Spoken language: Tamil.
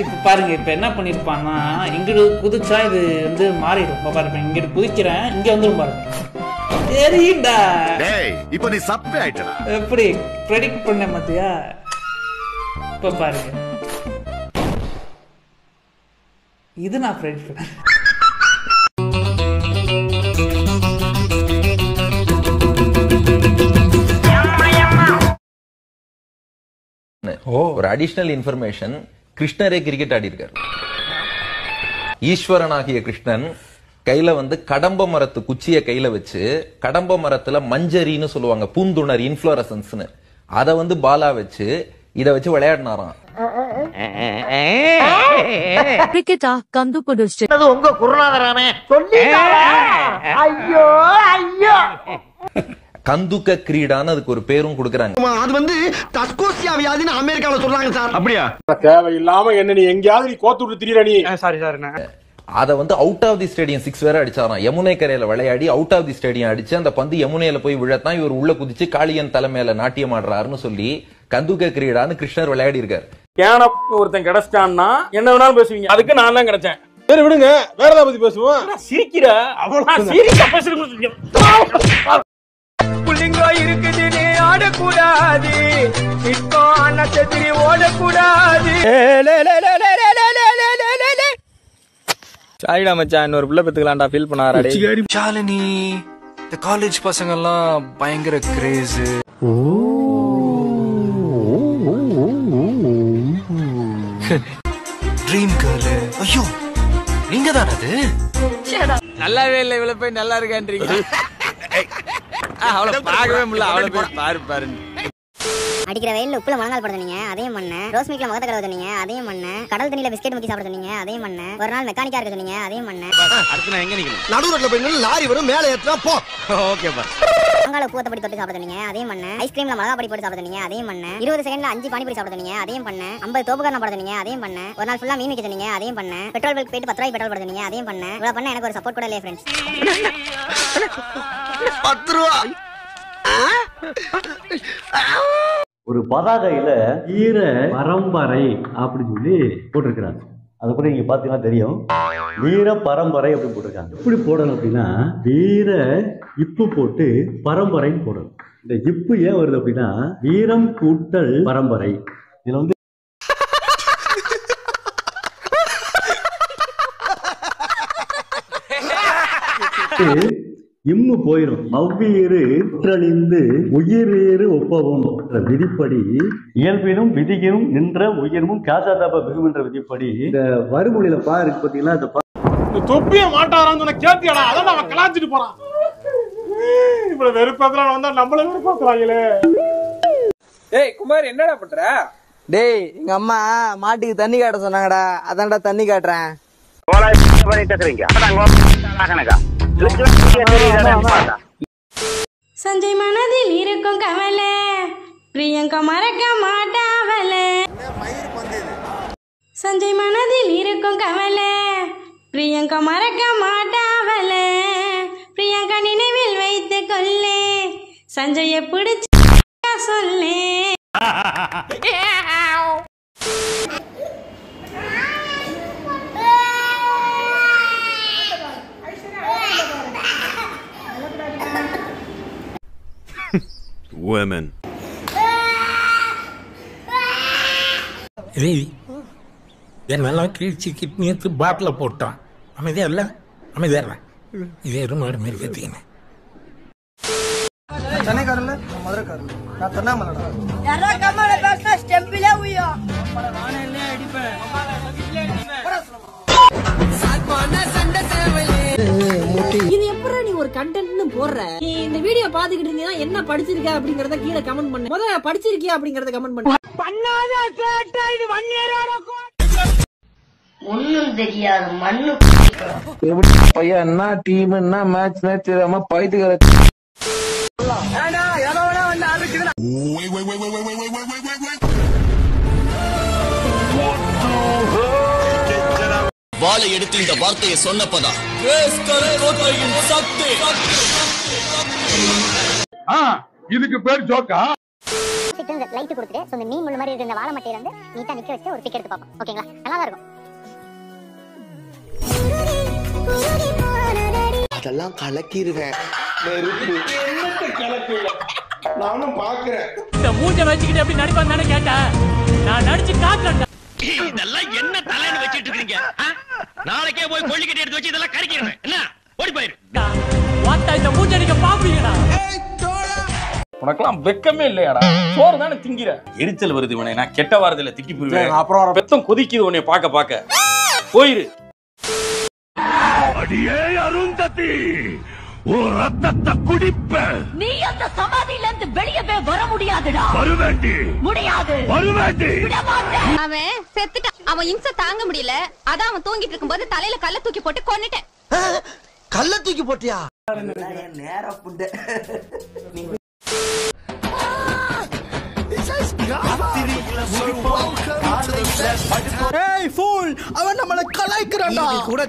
இப்ப பாருங்க, இப்ப என்ன பண்ணிருப்பான்னா இங்கிட்டு குதிச்சா இது வந்து மாறிடும். பாருங்க, இங்கிட்டு குதிக்கிறேன், இங்க வந்துடும் பாருங்க. தெரியும்டா. இப்ப நீ சப்பே ஆயிட்டடா. எப்படி ப்ரெடிக்ட் பண்ண மாத்தியா? இப்ப பாருங்க, இது நான் ப்ரெடிக்ட் பண்ணேன். ஒரு அடிஷனல் இன்ஃபர்மேஷன், கிருஷ்ணரே கிரிக்கெட் ஆடி இருக்காரு. ஈஸ்வரன் ஆகிய கிருஷ்ணன் கையில வந்து கடம்ப மரத்து குச்சிய கையில வச்சு, கடம்ப மரத்துல மஞ்சரின்னு சொல்லுவாங்க, பூந்துணர் இன்ஃப்ளோரசன்ஸ்னு, அத வந்து பாலா வச்சு இத வச்சு விளையாடினாராம். கிரிக்கெட்டா கந்து புடிச்சு உங்க குருநாதரானே சொல்லி. ஐயோ ஐயோ. கந்துக்க கிரீடான்னு அதுக்கு ஒரு பேரும் கொடுக்கறாங்க. அது வந்து டஸ்கோசியா வியாதின்னு அமெரிக்கால சொல்றாங்க சார். அப்படியா? தேவையில்லாம என்ன நீ எங்கயாவது நீ கோத்து விட்டு திரியற நீ. Sorry sir. அத வந்து அவுட் ஆஃப் தி ஸ்டேடியம் 6 வேற அடிச்சாராம். யமுனை கரையில விளையாடி அவுட் ஆஃப் தி ஸ்டேடியம் அடிச்சு அந்த பந்து யமுனையில போய் விழத்தான் இவர் உள்ள குதிச்சு காளியன் தலைமையில நாட்டியம் ஆடுறாருன்னு சொல்லி கந்துக்க கிரீடான்னு கிருஷ்ணர் விளையாடி இருக்காரு. கேன ஒருத்தன் கிடைச்சிட்டான்னா என்ன வேணாலும் பேசுவீங்க, அதுக்கு நான் தான் கிடைச்சேன். சரி விடுங்க, வேற ஏதாவது பத்தி பேசுவோம். சிரிக்கிற அவ்வளவு சீரியஸா பேசுறீங்க. புள்ளிங்க இருக்குது நீ ஆடக்கூடாது, இப்போ நட்சத்திரி ஓடக்கூடாது. சாரிடா மச்சான், இன்னொரு புள்ள பெத்துக்கலாம்டா, ஃபீல் பண்ணாரா? ஷாலினி, இந்த காலேஜ் பசங்க எல்லாம் பயங்கர கிரேஸ். Dream girl. ஐயோ, நீங்க தானே அது? நல்லாவே இல்லை, இவ்வளவு போய் நல்லா இருக்கான்றீங்க. அவளை பார்க்கவே முடியல, அவளை போய் பாரு பாருன்னு. அடிக்கிற வெயில்ல உப்புல முழங்கால் போட சொன்னீங்க, அதையும் பண்ண. ரோஸ் மில்க்ல முகத்த கழுவ சொன்னீங்க, அதையும் பண்ண. கடல் தண்ணியில பிஸ்கெட் முக்கி சாப்பிட சொன்னீங்க, அதையும் பண்ண. ஒரு நாள் மெக்கானிக்கா இருக்க சொன்னீங்க, அதையும் பண்ண. அடுத்து நான் எங்க நிக்கணும்? நடு ரோட்ல போய் லாரி வரும், மேலே ஏத்துறா போ. ஓகே பா. முழங்கால உப்பு படி தொட்டு சாப்பிட சொன்னீங்க, அதையும் பண்ண. ஐஸ்கிரீம்ல மிளகா பொடி போட்டு சாப்பிட சொன்னீங்க, அதையும் பண்ண. 20 செகண்ட்ல 5 பானிபூரி சாப்பிட சொன்னீங்க, அதையும் பண்ண. 50 தோப்புக்காரன போட சொன்னீங்க, அதையும் பண்ண. ஒரு நாள் ஃபுல்லா மீன் வைக்க சொன்னீங்க, அதையும் பண்ண. பெட்ரோல் பல்க் போயிட்டு 10 ரூபாய் பெட்ரோல் போட சொன்னீங்க, அதையும் பண்ண. இவ்வளவு பண்ண எனக்கு ஒரு சப்போர்ட் கூட இல்லையே ஃப்ரெண்ட்ஸ். 10 ரூபாய். ஒரு பதாகையில வீர பரம்பரை அப்படின்னு சொல்லி போட்டிருக்கிறாங்க. அது கூட நீங்க பாத்தீங்கன்னா தெரியும், வீர பரம்பரை அப்படின்னு போட்டிருக்காங்க. எப்படி போடணும் அப்படின்னா, வீர இப்பு போட்டு பரம்பரைன்னு போடணும். இந்த இப்பு ஏன் வருது அப்படின்னா, வீரம் கூட்டல் பரம்பரை. இதுல வந்து இம்மு போயிடும். அவ்வீறு உற்றழிந்து உயிரேறு ஒப்பவும் விதிப்படி இயல்பினும் விதியினும் நின்ற உயிரும் காசாதாப மிகுகின்ற விதிப்படி இந்த வறுமொழியில இருக்கு பாத்தீங்களா, இந்த தொப்பிய மாட்டாரான்னு சொன்ன கேத்தியாடா, அதான் அவன் கலாச்சிட்டு போறான். இப்ப வெறுப்பாக்குறான் வந்தா நம்மள வெறுப்பாக்குறாங்களே. டேய் குமார், என்னடா பண்ற? டேய், எங்க அம்மா மாட்டுக்கு தண்ணி காட்ட சொன்னாங்கடா, அதான்டா தண்ணி காட்டுறேன். சஞ்சய் மனதில் இருக்கும் கவலை பிரியங்கா மறக்க மாட்டாவல. சஞ்சய் மனதில் இருக்கும் கவலை பிரியங்கா மறக்க மாட்டாவல. பிரியங்கா நினைவில் வைத்து கொள்ளே, சஞ்சய பிடிச்ச சொல்லு. Women. என்னெல்லாம் கீழ்ச்சி கிட்னியத்து பாட்டில் போட்டான். அமைதியா இல்ல, அமைதியா இதே மாடு மாரி கத்திக்கினேன். சென்னைக்காரன்ல, மதுரைக்காரன், நான் திருவண்ணாமலை. இது எப்படி நீ ஒரு கண்டென்ட்னு போடுற? நீ இந்த வீடியோ பாத்துக்கிட்டு இருந்தீங்கன்னா என்ன படிச்சிருக்க அப்படிங்கறத கீழே கமெண்ட் பண்ணு. முதல்ல படிச்சிருக்கியா அப்படிங்கறத கமெண்ட் பண்ணு. பண்ணாத சேட்டை இது வன்னியரோட ஒண்ணும் தெரியாது மண்ணு. பையன் என்ன டீம் என்ன மேட்ச் தெரியாம பைத்துக்கிற. வாளை எடுத்து இந்த வார்த்தையை சொன்னப்பதான் இதுக்கு பேர் ஜோக்கா? லைட் கொடுத்துட்டு சோ இந்த மீன் முள்ள மாதிரி இருக்கிற இந்த வாழை மட்டையில வந்து நீட்டா நிக்க வச்சு ஒரு பிக் எடுத்து பாப்போம். ஓகேங்களா? நல்லா தான் இருக்கும். அதெல்லாம் கலக்கிடுவேன். நெருப்பு என்னத்த கலக்கல? நானும் பாக்குறேன். இந்த மூஞ்ச வச்சிக்கிட்டு எப்படி நடிப்பான்னு தானே கேட்டேன். நான் நடிச்சு காட்டுறேன். இதெல்லாம் என்ன தலைன்னு வச்சிட்டு இருக்கீங்க? நாளைக்கே போய் கொள்ளிக்கிட்டு எடுத்து வச்சு இதெல்லாம் கறிக்கிறேன். என்ன? ஓடி போயிரு. வாட்டா இந்த மூஞ்ச நீங்க பாப்பீங்கடா. உனக்கெல்லாம் வெக்கமே இல்லையாடா? சோறு தானே திங்கிற. எரிச்சல் வருது இவனை. நான் கெட்ட வாரத்துல திக்கி போயிடுவேன். அப்புறம் பெத்தம் கொதிக்குது உன்னை பாக்க போயிரு. அடியே அருந்ததி, ஒரு ரத்தத்தை குடிப்ப. நீ அந்த சமாதியில இருந்து வெளியவே வர முடியாதுடா. வருவேண்டி. முடியாது. வருவேண்டி. அவன் செத்துட்டான். அவன் இம்சை தாங்க முடியல. அதான் அவன் தூங்கிட்டு இருக்கும்போது தலையில கல்ல தூக்கி போட்டு கொன்னுட்டேன். கல்ல தூக்கி போட்டியா? நேரா புண்ட. ஏய் ஃபூல், அவன் நம்மள கலாய்க்கறான்டா. கூட